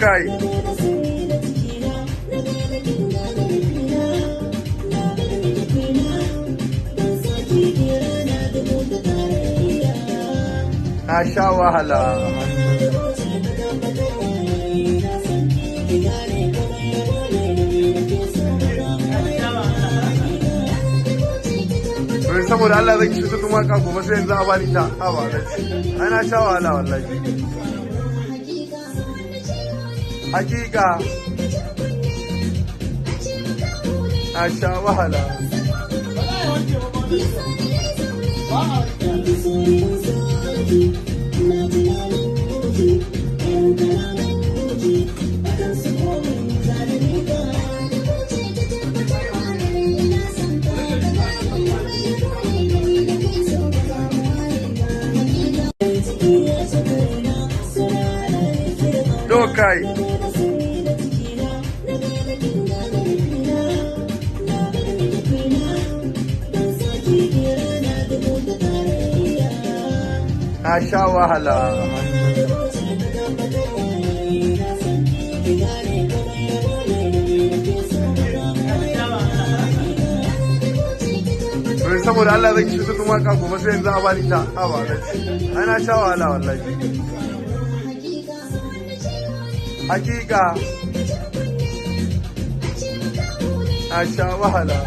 kai. Na sha wahala. Saboda Allah zai kishi tutun waka gobe sai yanzu a bani ta haba da ai na sha wahala wallahi hakika na sha wahala. Kai. Na sha wahala. Saboda Allah zai kishi tutun waka gobe sai yanzu a bani ta haba da ai na sha wahala wallahi hakika na sha wahala.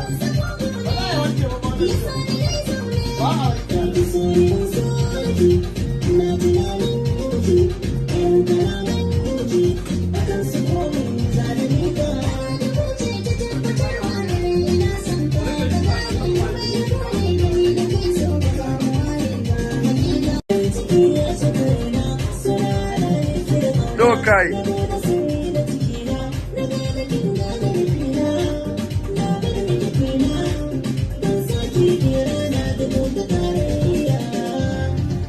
Kai.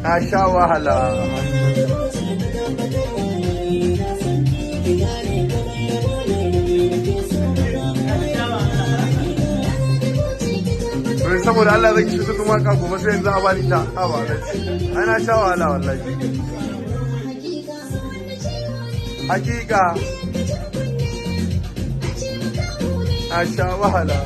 Na sha wahala. Saboda Allah zai kishi tutun waka gobe sai yanzu a bani ta haba da ai na sha wahala wallahi hakika na sha wahala.